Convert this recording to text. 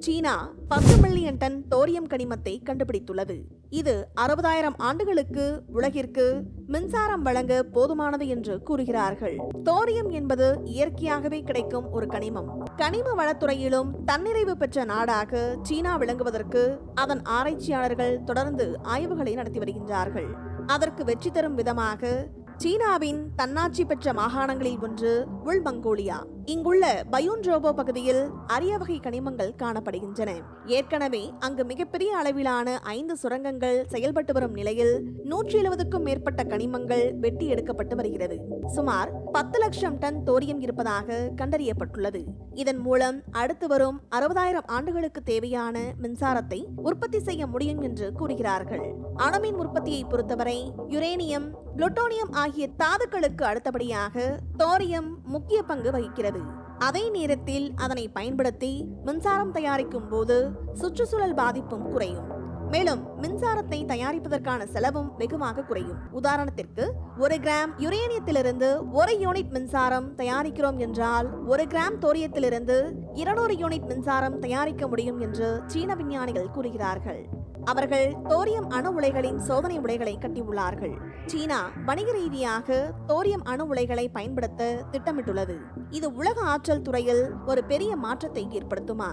சீனா 10 million ton thorium கனிமத்தை கண்டுபிடித்துள்ளது. இது 60,000 ஆண்டுகளுக்கு உலகிற்கு மின்சாரம் வழங்க போதுமானது என்று கூறுகிறார்கள். தோரியம் என்பது இயற்கையாகவே கிடைக்கும் ஒரு கனிமம். கனிம வளத்துறையிலும் தன்னிறைவு பெற்ற நாடாக சீனா விளங்குவதற்கு அதன் ஆராய்ச்சியாளர்கள் தொடர்ந்து ஆய்வுகளை நடத்தி வருகின்றார்கள். அதற்கு வெற்றி தரும் விதமாக சீனாவின் தன்னாட்சி பெற்ற மாகாணங்களில் ஒன்று உள் மங்கோலியா. இங்குள்ள பயூன்ரோபோ பகுதியில் அரிய வகை கனிமங்கள் காணப்படுகின்றன. ஏற்கனவே அங்கு மிகப்பெரிய அளவிலான 5 சுரங்கங்கள் செயல்பட்டு வரும் நிலையில் 170க்கும் மேற்பட்ட கனிமங்கள் வெட்டி எடுக்கப்பட்டு வருகிறது. சுமார் 10 லட்சம் டன் தோரியம் இருப்பதாக கண்டறியப்பட்டுள்ளது. இதன் மூலம் அடுத்து வரும் 60,000 ஆண்டுகளுக்கு தேவையான மின்சாரத்தை உற்பத்தி செய்ய முடியும் என்று கூறுகிறார்கள். அணுமின் உற்பத்தியை பொறுத்தவரை யுரேனியம், புளுட்டோனியம் ஆகிய தாதுக்களுக்கு அடுத்தபடியாக தோரியம் முக்கிய பங்கு வகிக்கிறது. அதே நேரத்தில் அதனை பயன்படுத்தி மின்சாரம் தயாரிக்கும் போது சுற்றுச்சூழல் பாதிப்பும் குறையும். மேலும் மின்சாரத்தை தயாரிப்பதற்கான செலவும் வெகுவாக குறையும். உதாரணத்திற்கு 1 கிராம் யுரேனியத்திலிருந்து 1 யூனிட் மின்சாரம் தயாரிக்கிறோம் என்றால் 1 கிராம் தோரியத்திலிருந்து 200 யூனிட் மின்சாரம் தயாரிக்க முடியும் என்று சீன விஞ்ஞானிகள் கூறுகிறார்கள். அவர்கள் தோரியம் அணு உலைகளின் சோதனை உலைகளை கட்டியுள்ளார்கள். சீனா வணிக ரீதியாக தோரியம் அணு உலைகளை பயன்படுத்த திட்டமிட்டுள்ளது. இது உலக ஆற்றல் துறையில் ஒரு பெரிய மாற்றத்தை ஏற்படுத்துமா?